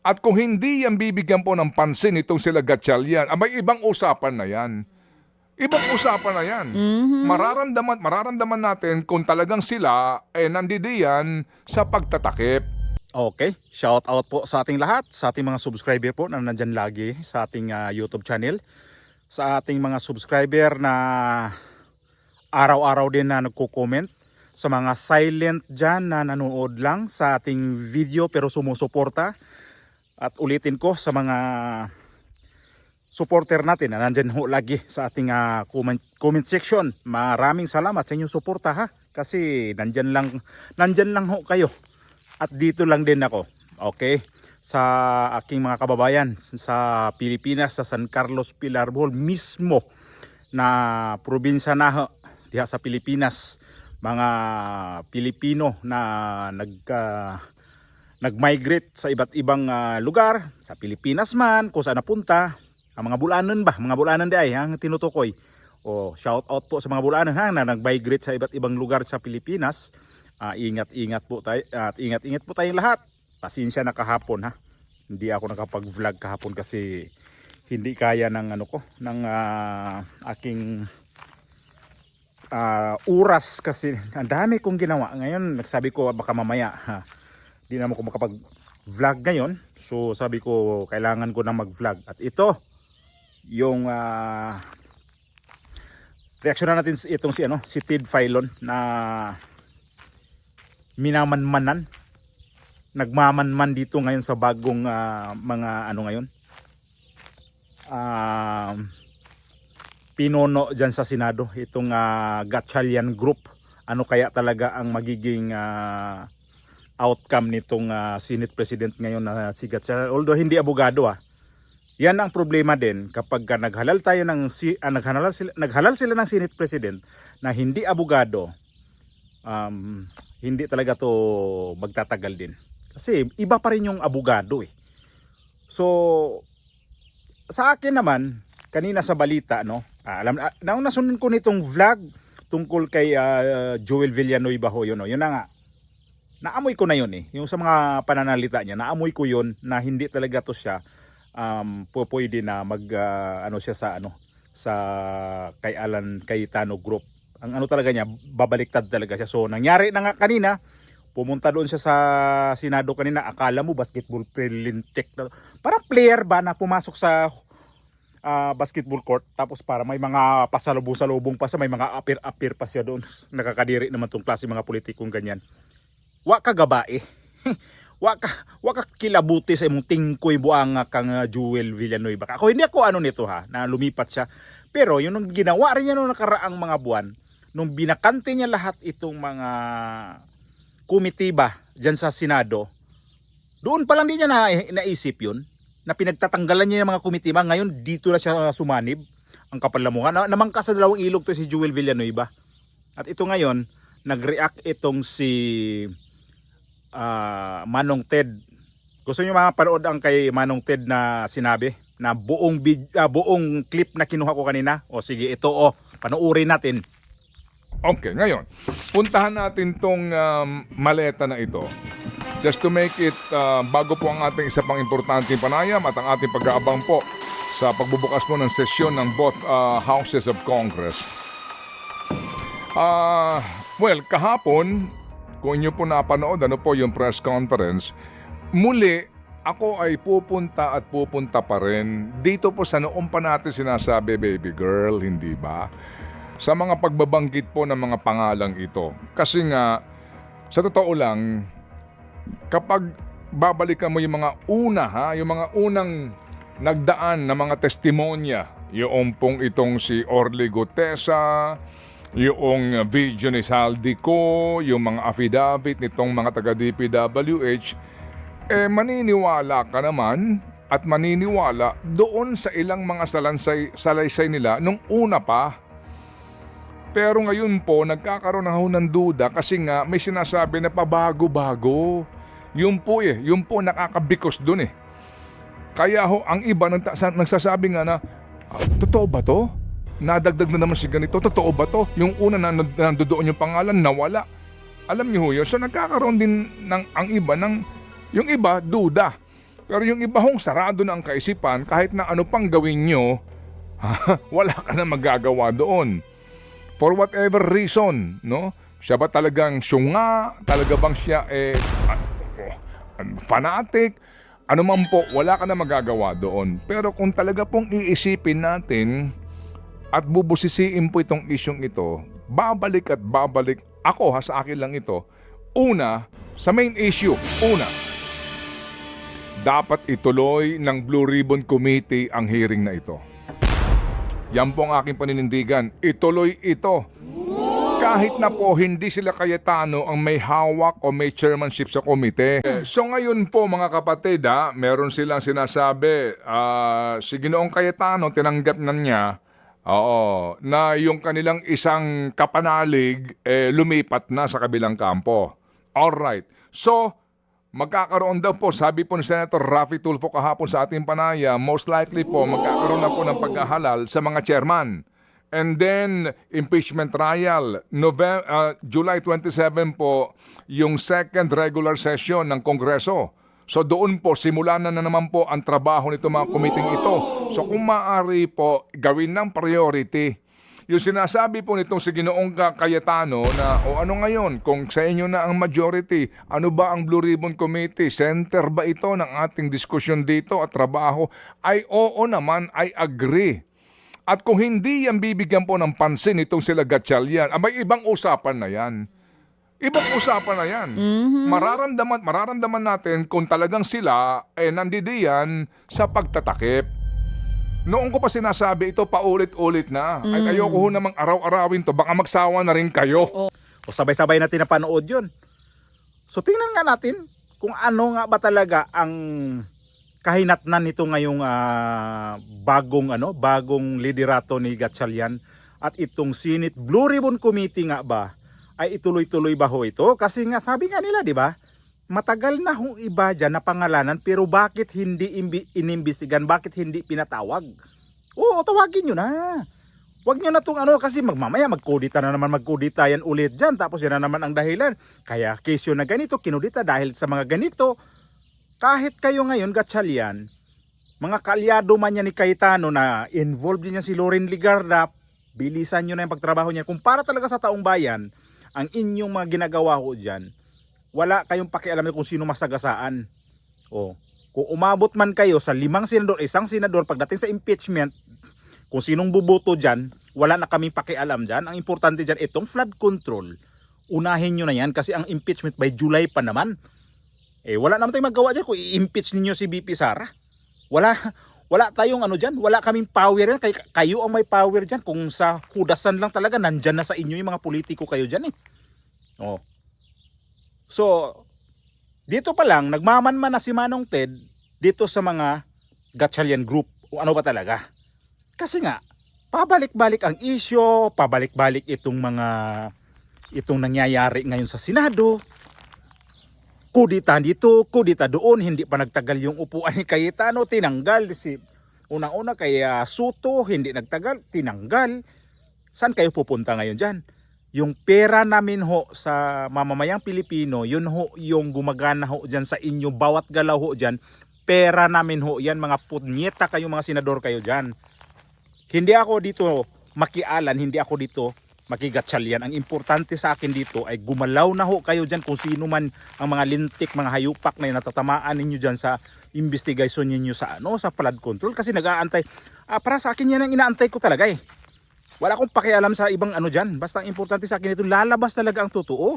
At kung hindi yan bibigyan po ng pansin itong sila Gatchalian, may ibang usapan na yan. Ibang usapan na yan. Mararamdaman natin kung talagang sila nandidiyan sa pagtatakip. Okay, shout out po sa ating lahat, sa ating mga subscriber po na nandyan lagi sa ating YouTube channel. Sa ating mga subscriber na araw-araw din na nagko-comment. Sa mga silent dyan na nanood lang sa ating video pero sumusuporta. At ulitin ko sa mga supporter natin na nandyan ho lagi sa ating comment section. Maraming salamat sa inyong suporta ha. Kasi nandyan lang ho kayo. At dito lang din ako. Okay? Sa aking mga kababayan sa Pilipinas, sa San Carlos, Pilar Bohol mismo na probinsya na diha sa Pilipinas. Mga Pilipino na nag-migrate sa iba't ibang lugar, sa Pilipinas man, kung saan napunta, ang mga Bulanon ba? Mga Bulanon di ay, ang tinutukoy. O, shout out po sa mga Bulanon na nag-migrate sa iba't ibang lugar sa Pilipinas. Ingat-ingat po tayo at ingat-ingat po tayong lahat. Pasensya na kahapon ha. Hindi ako nakapag-vlog kahapon kasi hindi kaya ng aking oras kasi ang dami kong ginawa. Ngayon nagsabi ko baka mamaya hindi na ako makapag-vlog ngayon. So sabi ko kailangan ko na mag-vlog. At ito yung reaksyon na natin itong si Ted Filon na minamanmanan, nagmamanman dito ngayon sa bagong mga ngayon pinuno dyan sa Senado, itong Gatchalian Group. Ano kaya talaga ang magiging outcome nitong Senate President ngayon na si Gatchalian, although hindi abogado yan ang problema din kapag naghalal sila ng Senate President na hindi abogado. Hindi talaga to magtatagal din. Kasi iba pa rin yung abogado eh. So sa akin naman kanina sa balita nung nasunod ko nitong vlog tungkol kay Joel Villanueva yun na nga. Naamoy ko na yun eh. Yung sa mga pananalita niya, naamoy ko yun na hindi talaga to siya pwede na mag siya sa kay Alan Cayetano Group. Ang talaga niya, babaliktad talaga siya. So nangyari na nga kanina, pumunta doon siya sa Senado kanina. Akala mo basketball check na. Parang player ba na pumasok sa basketball court tapos para may mga pasalubong-salubong pa siya, may mga appear pa siya doon. Nakakadiri naman tong klase mga politikong ganyan. Wa ka gabae. wa ka kilabuti sa imong tingkoy buang kang Joel Villanueva. Ako hindi ako nito na lumipat siya. Pero yung ginawa rin niya noong nakaraang mga buwan, nung binakante niya lahat itong mga komitiba dyan sa Senado, doon pa lang din niya naisip yun, na pinagtatanggalan niya yung mga komitiba. Ngayon dito na siya sumanib. Ang kapal na mukha. Namangka sa dalawang ilog to si Joel Villanueva. At ito ngayon, nag-react itong si Manong Ted. Gusto niyo mapanood ang kay Manong Ted na sinabi? Na buong clip na kinuha ko kanina? O sige, ito panoorin natin. Okay, ngayon, puntahan natin tong maleta na ito. Just to make it, bago po ang ating isa pang importanteng panayam at ang ating pag-aabang po sa pagbubukas po ng sesyon ng both houses of Congress. Well, kahapon, kung inyo po napanood, yung press conference, muli, ako ay pupunta pa rin dito po sa noong pa natin sinasabi, baby girl, hindi ba? Sa mga pagbabanggit po ng mga pangalang ito. Kasi nga, sa totoo lang, kapag babalikan mo yung mga yung mga unang nagdaan na mga testimonya, yung pong itong si Orly Gutesa, yung video ni Saldico, yung mga affidavit nitong mga taga-DPWH, maniniwala ka naman at maniniwala doon sa ilang mga salaysay nila nung una pa. Pero ngayon po, nagkakaroon ng duda kasi nga may sinasabi na pabago-bago. Yun po nakakabikos dun eh. Kaya ang iba nagsasabi nga na, totoo ba to? Nadagdag na naman si ganito, totoo ba to? Yung una nandoon yung pangalan, nawala. Alam niyo yun, so nagkakaroon din ang iba yung iba, duda. Pero yung iba hong sarado na ang kaisipan, kahit na ano pang gawin nyo, wala ka na magagawa doon. For whatever reason, no? Siya ba talagang syunga? Talaga bang siya fanatic? Ano man po, wala ka na magagawa doon. Pero kung talaga pong iisipin natin at bubusisiin po itong isyong ito, babalik at babalik ako sa akin lang ito. Una, sa main issue, dapat ituloy ng Blue Ribbon Committee ang hearing na ito. Yan po ang aking paninindigan. Ituloy ito. Kahit na po hindi sila Cayetano ang may hawak o may chairmanship sa komite. So ngayon po mga kapatid, meron silang sinasabi, si Ginoong Cayetano tinanggap na niya na yung kanilang isang kapanalig lumipat na sa kabilang kampo. Alright. So, magkakaroon daw po, sabi po ni Senator Raffy Tulfo kahapon sa ating panaya, most likely po magkakaroon na po ng paghahalal sa mga chairman. And then, impeachment trial. July 27 po, yung second regular session ng Kongreso. So doon po, simulan na naman po ang trabaho nito mga committee ito. So kung maaari po, gawin ng priority. Yung sinasabi po nitong si Ginoong Cayetano na ano ngayon, kung sa inyo na ang majority, ano ba ang Blue Ribbon Committee? Center ba ito ng ating diskusyon dito at trabaho? Ay oo naman, I agree. At kung hindi yan bibigyan po ng pansin itong sila Gatchalian, may ibang usapan na yan. Ibang usapan na yan. Mararamdaman natin kung talagang sila nandidiyan sa pagtatakip. Noong ko pa sinasabi ito paulit-ulit na. Ay ayoko ho namang araw-arawin to. Baka magsawa na rin kayo. O sabay-sabay natin napanood yun. So tingnan nga natin kung ano nga ba talaga ang kahinatnan nito ngayong bagong liderato ni Gatchalian at itong Senate Blue Ribbon Committee nga ba ay ituloy-tuloy ba ho ito? Kasi nga sabi nga nila, di ba? Matagal na hong iba dyan na pangalanan pero bakit hindi inimbestigan? Bakit hindi pinatawag? Oo, tawagin nyo na. Huwag nyo na itong kasi mamaya magkudita na naman magkudita yan ulit dyan. Tapos yan na naman ang dahilan. Kaya kesyo na ganito, kinudita dahil sa mga ganito. Kahit kayo ngayon, Gatchalian, mga kaalyado man yan ni Cayetano na involved din yan si Loren Legarda, bilisan nyo na yung pagtrabaho niya. Kung para talaga sa taong bayan, ang inyong mga ginagawa ho dyan, wala kayong pakialam kung sino masagasaan. Kung umabot man kayo sa 5 senador, 1 senador, pagdating sa impeachment, kung sinong buboto dyan, wala na kaming pakialam dyan. Ang importante dyan, itong flood control, unahin nyo na yan kasi ang impeachment by July pa naman. Wala naman tayong magawa dyan kung i-impeach ninyo si BP Sara. Wala tayong dyan, wala kaming power yan. Kayo ang may power dyan. Kung sa hudasan lang talaga, nandyan na sa inyo yung mga politiko kayo dyan So, dito pa lang, nagmamanman na si Manong Ted dito sa mga Gatchalian group. O ano ba talaga? Kasi nga, pabalik-balik ang isyo, pabalik-balik itong nangyayari ngayon sa Senado. Kudita dito, kudita doon, hindi pa nagtagal yung upuan ni Cayetano, tinanggal. Unang-una kay Soto, hindi nagtagal, tinanggal. Saan kayo pupunta ngayon dyan? Yung pera namin ho sa mamamayang Pilipino, yun ho yung gumagana ho dyan sa inyo, bawat galaw ho dyan, pera namin ho yan, mga punyeta kayo, mga senador kayo dyan. Hindi ako dito makialan, hindi ako dito makigatsalyan. Ang importante sa akin dito ay gumalaw na ho kayo dyan kung sino man ang mga lintik, mga hayupak na natatamaan ninyo dyan sa investigation ninyo sa sa flood control. Kasi nag-aantay, para sa akin yan ang inaantay ko talaga Wala akong pakialam sa ibang dyan. Basta ang importante sa akin ito, lalabas talaga ang totoo.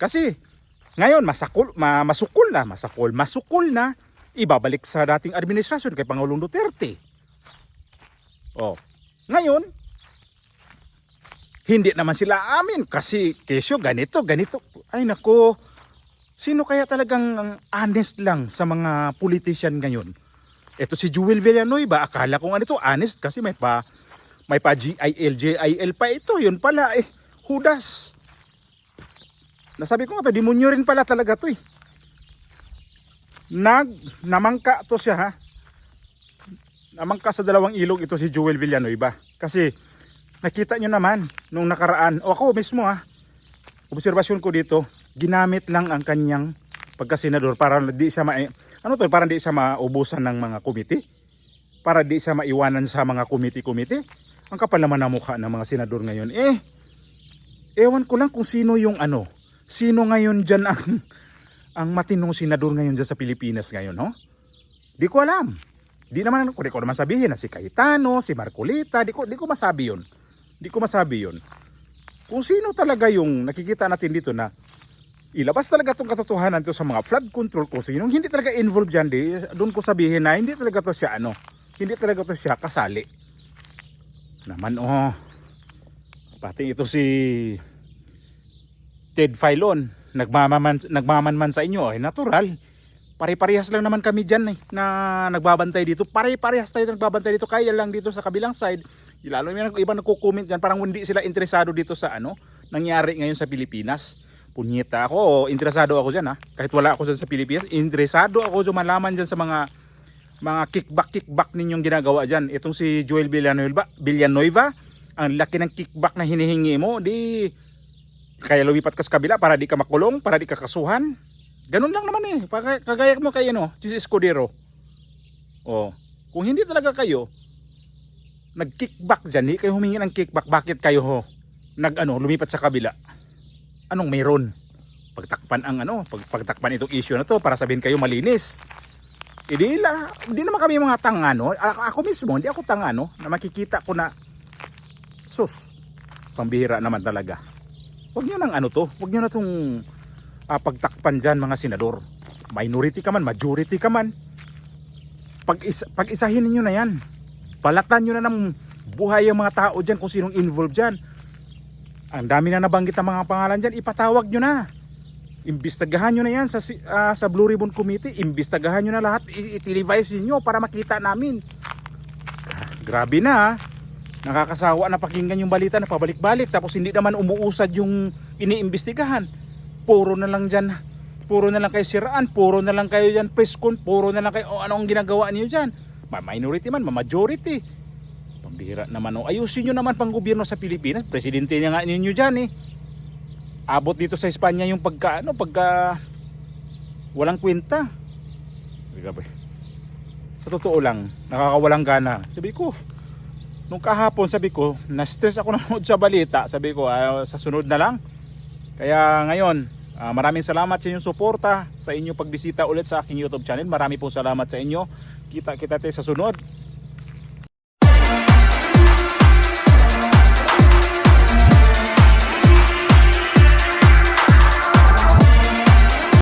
Kasi ngayon masukol na ibabalik sa dating administrasyon kay Pangulong Duterte. Ngayon, hindi naman sila amin kasi kesyo ganito. Ay nako, sino kaya talagang honest lang sa mga politician ngayon? Ito si Joel Villanueva, akala ko honest kasi may pa GIL pa ito. Yun pala hudas. Nasabi ko nga to, demonyo rin pala talaga to Namangka to siya Namangka sa dalawang ilog ito si Joel Villanueva. Kasi nakita nyo naman nung nakaraan, ako mismo obserbasyon ko dito, ginamit lang ang kanyang pagkasenador para Ano to, para di siya maubusan ng mga komite? Para di siya maiwanan sa mga komite-komite? Ang kapal naman ng mukha ng mga senador ngayon. Ewan ko lang kung sino yung sino ngayon dyan ang matinong senador ngayon dyan sa Pilipinas ngayon, no? Di ko alam. Di ko naman sabihin na si Cayetano, si Marcolita, di ko masabi yun. Di ko masabi yun. Kung sino talaga yung nakikita natin dito na ilabas talaga itong katotohanan to sa mga flood control, kung sino hindi talaga involved dyan, doon ko sabihin na hindi talaga to siya hindi talaga to siya kasali. Naman pati ito si Ted Filon, nagmamanman sa inyo, natural. Pare-parehas lang naman kami dyan na nagbabantay dito. Pare-parehas tayo nagbabantay dito. Kaya lang dito sa kabilang side, lalo yung iba nagko-comment dyan, parang hindi sila interesado dito sa nangyari ngayon sa Pilipinas. Punyeta ako, interesado ako dyan Kahit wala ako dyan sa Pilipinas, interesado ako dyan malaman dyan sa mga kickback ninyong ginagawa dyan. Itong si Joel Villanueva, ang laki ng kickback na hinihingi mo, kaya lumipat ka sa kabila para di ka makulong, para di ka kasuhan. Ganun lang naman kagaya mo kay si Escudero. Kung hindi talaga kayo nag-kickback dyan, hindi kayo humingi ng kickback, bakit kayo lumipat sa kabila? Anong mayroon? Pagtakpan itong issue na to para sabihin kayo malinis. Hindi naman kami mga tanga Ako mismo, hindi ako tanga na makikita ko na sus, pambihira naman talaga. Huwag nyo nang huwag nyo na itong pagtakpan dyan mga senador. Minority ka man, majority ka man. Pag-isahin niyo na yan. Balatan nyo na ng buhay ang mga tao dyan kung sinong involved dyan. Ang dami na nabanggit ang mga pangalan dyan, ipatawag nyo na. Imbestagahan nyo na yan sa Blue Ribbon Committee. Imbestagahan nyo na lahat, i-televise nyo para makita namin. Grabe na Nakakasawa na pakinggan yung balita na pabalik-balik, tapos hindi naman umuusad yung iniimbestigahan. Puro na lang dyan, puro na lang kayo siraan, puro na lang kayo dyan preskon, puro na lang kayo anong ginagawa niyo dyan. Minority man, majority. Pambihira naman. Ayusin nyo naman pang gobyerno sa Pilipinas. Presidente niya nga ninyo dyan Abot dito sa Espanya yung pagka walang kwenta. Grabe. Sa totoo lang, nakakawalang gana. Sabi ko, nung kahapon na-stress ako nanood sa balita. Sabi ko, sa sunod na lang. Kaya ngayon, maraming salamat sa inyong suporta, sa inyong pagbisita ulit sa aking YouTube channel. Marami pong salamat sa inyo. Kita tayo sa sunod.